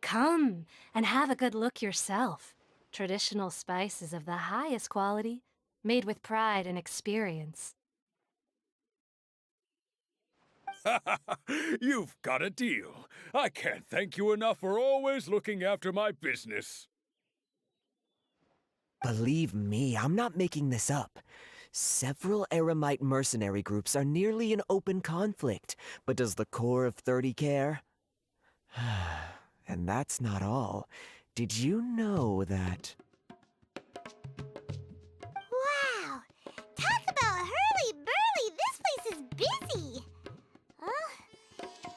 Come and have a good look yourself. Traditional spices of the highest quality, made with pride and experience. You've got a deal. I can't thank you enough for always looking after my business. Believe me, I'm not making this up. Several Eremite mercenary groups are nearly in open conflict, but does the core of 30 care? And that's not all. Did you know that... Wow! Talk about hurly-burly! This place is busy!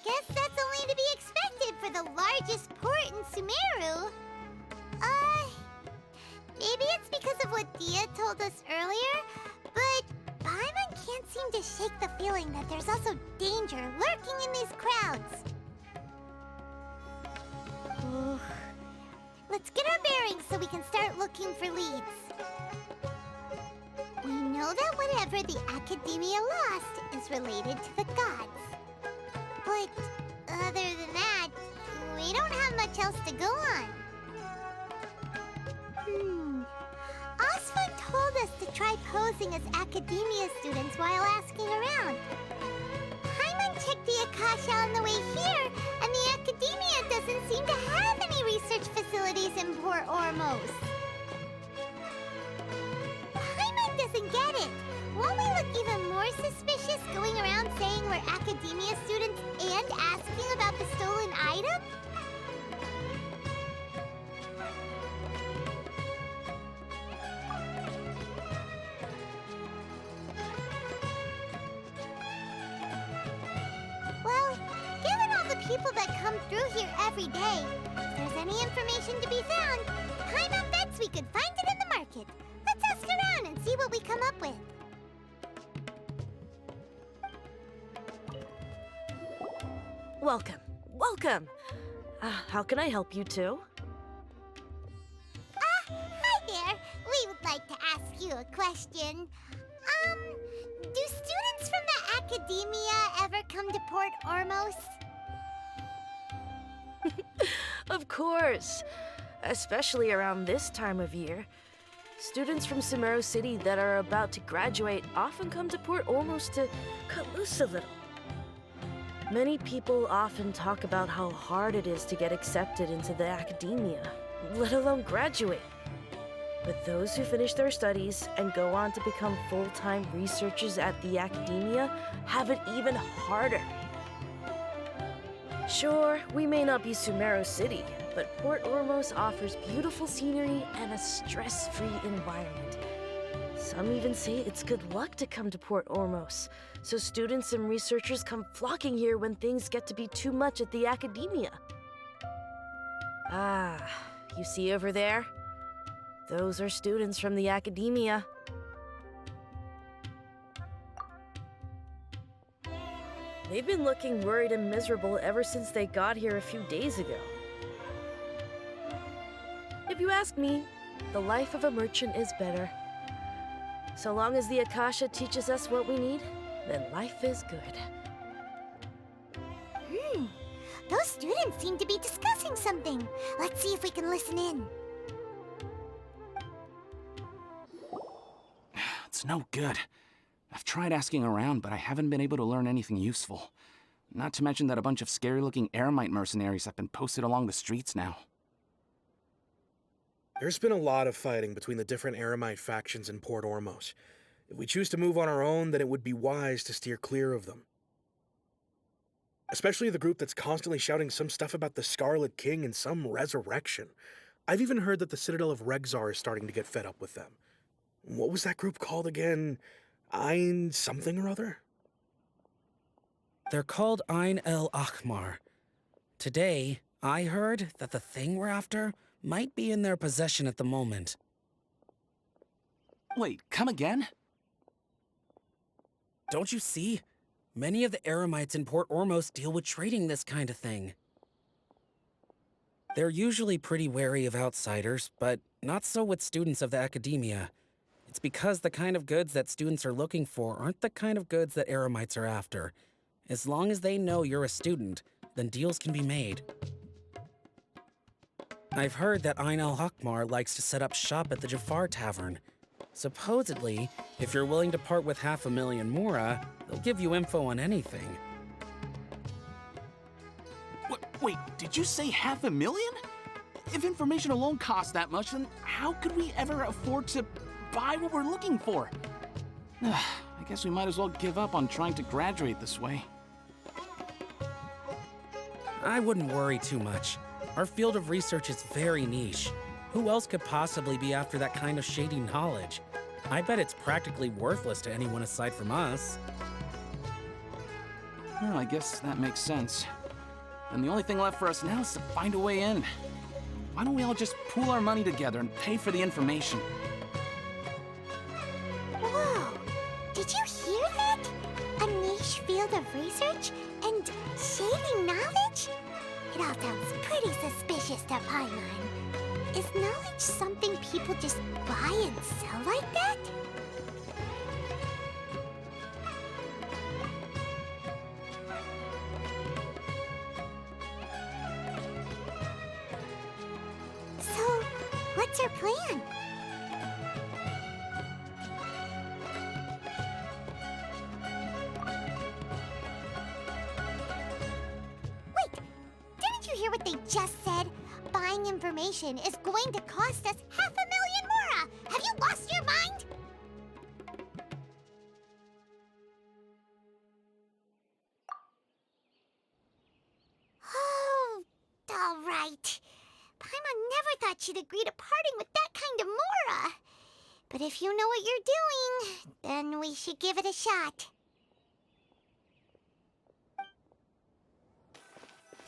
Guess that's only to be expected for the largest port in Sumeru. Maybe it's because of what Dia told us earlier, but Paimon can't seem to shake the feeling that there's also danger lurking in these crowds. Ooh. Let's get our bearings so we can start looking for leads. We know that whatever the Academia lost is related to the gods. But other than that, we don't have much else to go on. Osford told us to try posing as Academia students while asking around. Paimon checked the Akasha on the way here, and the Academia doesn't seem to have any research facilities in Port Ormos. Paimon doesn't get it. Won't we look even more suspicious going around saying we're Academia students and asking about the stolen item? Well, given all the people that come through here every day, if there's any information to be found, Paimon bets we could find it in the market. Let's ask around and see what we come up with. Welcome. Welcome. How can I help you two? Hi there. We would like to ask you a question. Do students from the Academia ever come to Port Ormos? Of course. Especially around this time of year. Students from Sumeru City that are about to graduate often come to Port Ormos to cut loose a little. Many people often talk about how hard it is to get accepted into the Academia, let alone graduate. But those who finish their studies and go on to become full-time researchers at the Academia have it even harder. Sure, we may not be Sumeru City, but Port Ormos offers beautiful scenery and a stress-free environment. Some even say it's good luck to come to Port Ormos, so students and researchers come flocking here when things get to be too much at the Academia. You see over there? Those are students from the Academia. They've been looking worried and miserable ever since they got here a few days ago. If you ask me, the life of a merchant is better. So long as the Akasha teaches us what we need, then life is good. Those students seem to be discussing something. Let's see if we can listen in. It's no good. I've tried asking around, but I haven't been able to learn anything useful. Not to mention that a bunch of scary-looking Eremite mercenaries have been posted along the streets now. There's been a lot of fighting between the different Eremite factions in Port Ormos. If we choose to move on our own, then it would be wise to steer clear of them. Especially the group that's constantly shouting some stuff about the Scarlet King and some resurrection. I've even heard that the Citadel of Regzar is starting to get fed up with them. What was that group called again? Ein something or other? They're called Ein El Akhmar. Today, I heard that the thing we're after might be in their possession at the moment. Wait, come again? Don't you see? Many of the Eremites in Port Ormos deal with trading this kind of thing. They're usually pretty wary of outsiders, but not so with students of the Academia. It's because the kind of goods that students are looking for aren't the kind of goods that Eremites are after. As long as they know you're a student, then deals can be made. I've heard that Ain al-Hakmar likes to set up shop at the Jafar Tavern. Supposedly, if you're willing to part with 500,000 Mora, they'll give you info on anything. Wait, did you say 500,000? If information alone costs that much, then how could we ever afford to buy what we're looking for? I guess we might as well give up on trying to graduate this way. I wouldn't worry too much. Our field of research is very niche. Who else could possibly be after that kind of shady knowledge? I bet it's practically worthless to anyone aside from us. Well, I guess that makes sense. And the only thing left for us now is to find a way in. Why don't we all just pool our money together and pay for the information? Whoa! Did you hear that? A niche field of research and shady knowledge? It all sounds pretty suspicious to Paimon. Is knowledge something people just buy and sell like that? So, what's our plan? Wait, didn't you hear what they just said? Buying information is going to cost us 500,000 Mora! Have you lost your mind? Oh, all right. Paimon never thought she'd agree to parting with that kind of Mora. But if you know what you're doing, then we should give it a shot.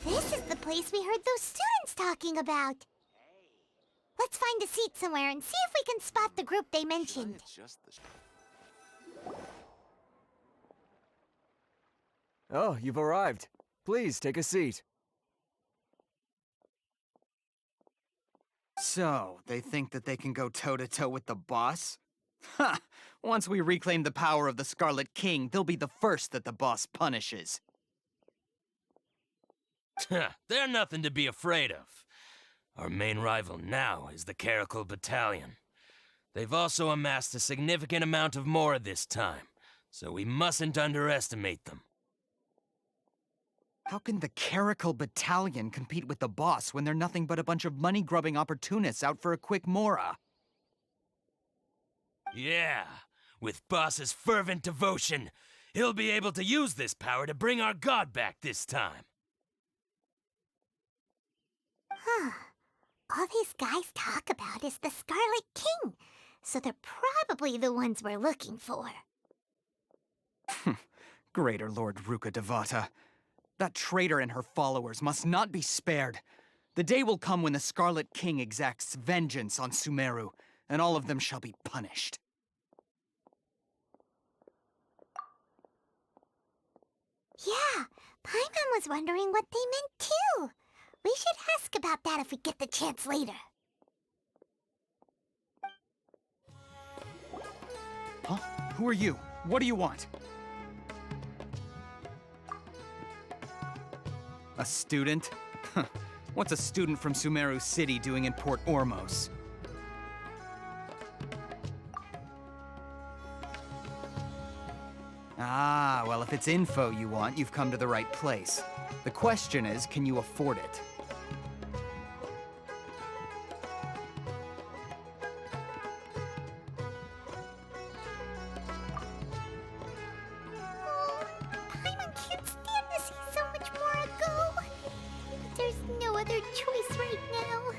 This is the place we heard those students talking about. Let's find a seat somewhere and see if we can spot the group they mentioned. Oh, you've arrived. Please, take a seat. So, they think that they can go toe-to-toe with the boss? Ha! Once we reclaim the power of the Scarlet King, they'll be the first that the boss punishes. They're nothing to be afraid of. Our main rival now is the Caracal Battalion. They've also amassed a significant amount of Mora this time, so we mustn't underestimate them. How can the Caracal Battalion compete with the boss when they're nothing but a bunch of money-grubbing opportunists out for a quick Mora? Yeah, with Boss's fervent devotion, he'll be able to use this power to bring our god back this time. Huh. All these guys talk about is the Scarlet King, so they're probably the ones we're looking for. Greater Lord Ruka Devata. That traitor and her followers must not be spared. The day will come when the Scarlet King exacts vengeance on Sumeru, and all of them shall be punished. Yeah, Paimon was wondering what they meant too. We should ask about that if we get the chance later. Huh? Who are you? What do you want? A student? What's a student from Sumeru City doing in Port Ormos? Ah, well, if it's info you want, you've come to the right place. The question is, can you afford it? Oh, Paimon can't stand to see so much more go. But there's no other choice right now.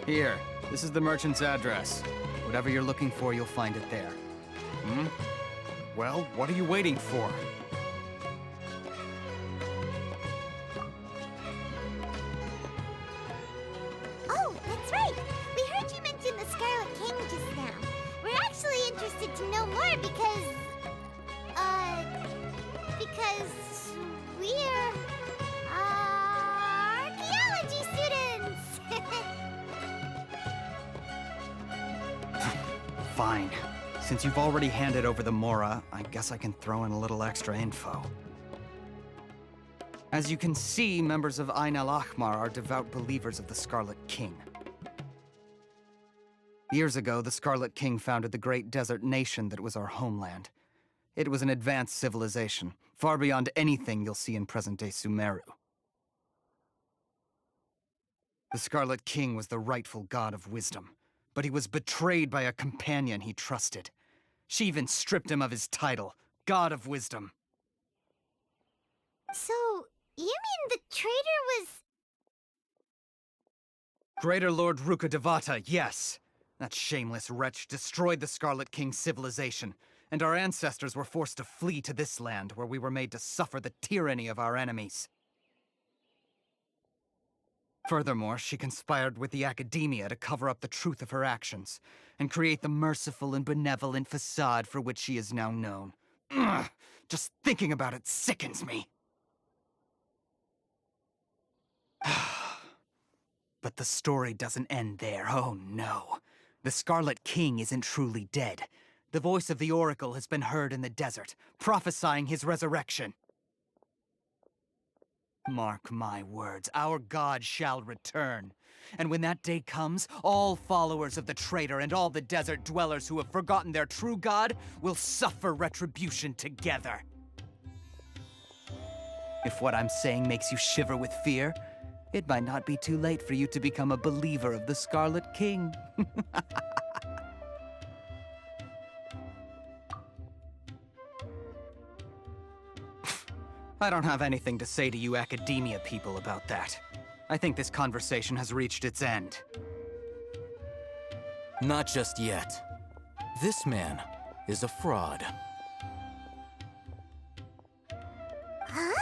Here, this is the merchant's address. Whatever you're looking for, you'll find it there. Hmm? Well, what are you waiting for? Oh, that's right. We heard you mention the Scarlet King just now. We're actually interested to know more because we're archaeology students. Fine. Since you've already handed over the Mora, I guess I can throw in a little extra info. As you can see, members of Ain al-Ahmar are devout believers of the Scarlet King. Years ago, the Scarlet King founded the great desert nation that was our homeland. It was an advanced civilization, far beyond anything you'll see in present-day Sumeru. The Scarlet King was the rightful god of wisdom, but he was betrayed by a companion he trusted. She even stripped him of his title, God of Wisdom. So, you mean the traitor was... Greater Lord Ruka Devata, yes. That shameless wretch destroyed the Scarlet King's civilization, and our ancestors were forced to flee to this land where we were made to suffer the tyranny of our enemies. Furthermore, she conspired with the Academia to cover up the truth of her actions, and create the merciful and benevolent facade for which she is now known. Ugh, just thinking about it sickens me. But the story doesn't end there, oh no. The Scarlet King isn't truly dead. The voice of the Oracle has been heard in the desert, prophesying his resurrection. Mark my words, our god shall return. And when that day comes, all followers of the traitor and all the desert dwellers who have forgotten their true god will suffer retribution together. If what I'm saying makes you shiver with fear, it might not be too late for you to become a believer of the Scarlet King. I don't have anything to say to you Academia people about that. I think this conversation has reached its end. Not just yet. This man is a fraud. Huh?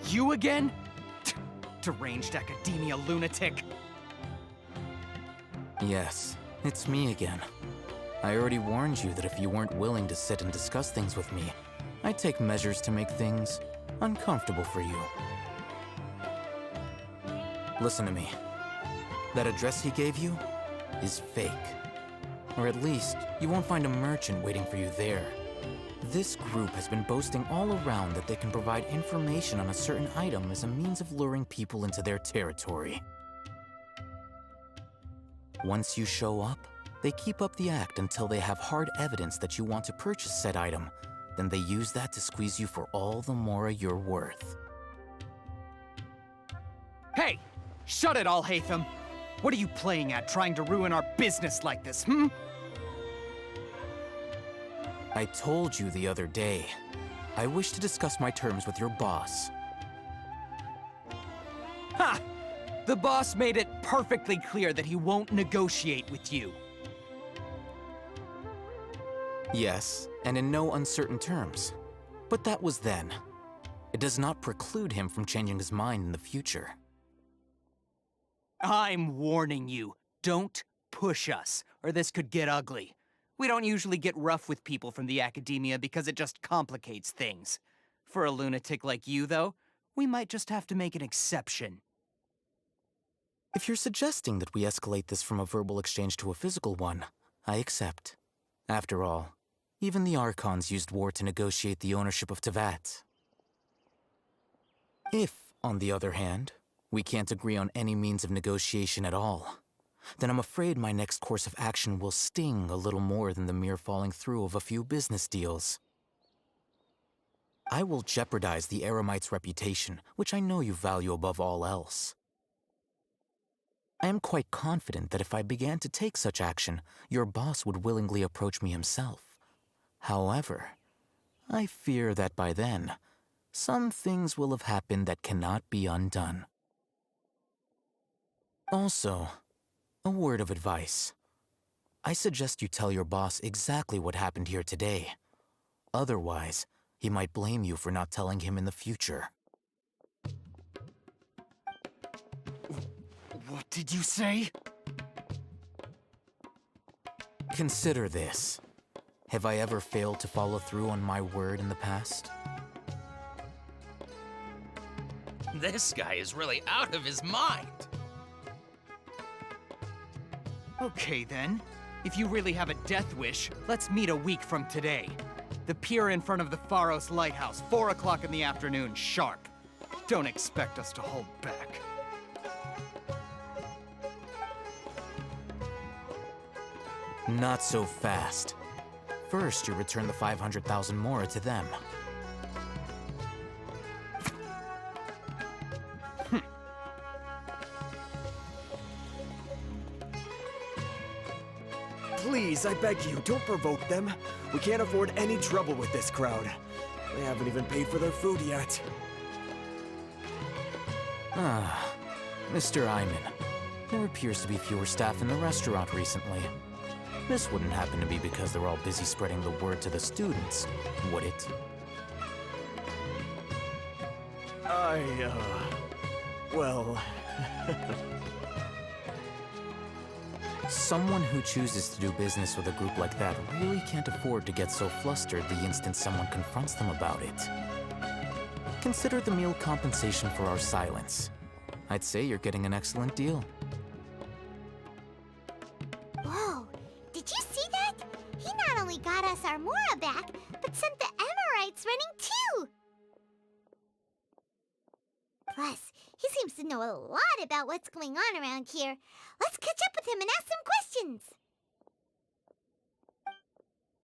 You again? Deranged Academia lunatic. Yes, it's me again. I already warned you that if you weren't willing to sit and discuss things with me, I'd take measures to make things uncomfortable for you. Listen to me. That address he gave you is fake. Or at least, you won't find a merchant waiting for you there. This group has been boasting all around that they can provide information on a certain item as a means of luring people into their territory. Once you show up, they keep up the act until they have hard evidence that you want to purchase said item. Then they use that to squeeze you for all the more you're worth. Hey! Shut it, Alhaitham! What are you playing at, trying to ruin our business like this, hmm? I told you the other day, I wish to discuss my terms with your boss. Ha! The boss made it perfectly clear that he won't negotiate with you. Yes, and in no uncertain terms. But that was then. It does not preclude him from changing his mind in the future. I'm warning you, don't push us, or this could get ugly. We don't usually get rough with people from the Academia because it just complicates things. For a lunatic like you, though, we might just have to make an exception. If you're suggesting that we escalate this from a verbal exchange to a physical one, I accept. After all, even the Archons used war to negotiate the ownership of Teyvat. If, on the other hand, we can't agree on any means of negotiation at all, then I'm afraid my next course of action will sting a little more than the mere falling through of a few business deals. I will jeopardize the Eremite's reputation, which I know you value above all else. I am quite confident that if I began to take such action, your boss would willingly approach me himself. However, I fear that by then, some things will have happened that cannot be undone. Also, a word of advice. I suggest you tell your boss exactly what happened here today. Otherwise, he might blame you for not telling him in the future. What did you say? Consider this. Have I ever failed to follow through on my word in the past? This guy is really out of his mind. Okay then. If you really have a death wish, let's meet a week from today. The pier in front of the Pharos Lighthouse, 4 o'clock in the afternoon, sharp. Don't expect us to hold back. Not so fast. First, you return the 500,000 mora to them. Please, I beg you, don't provoke them. We can't afford any trouble with this crowd. They haven't even paid for their food yet. Ah, Mr. Iman. There appears to be fewer staff in the restaurant recently. This wouldn't happen to be because they're all busy spreading the word to the students, would it? Well... Someone who chooses to do business with a group like that really can't afford to get so flustered the instant someone confronts them about it. Consider the meal compensation for our silence. I'd say you're getting an excellent deal. Whoa, did you see that? He not only got us our Mora back, but sent the Emirites running too! Plus, he seems to know a lot about what's going on around here. Let's catch up with him and ask some questions!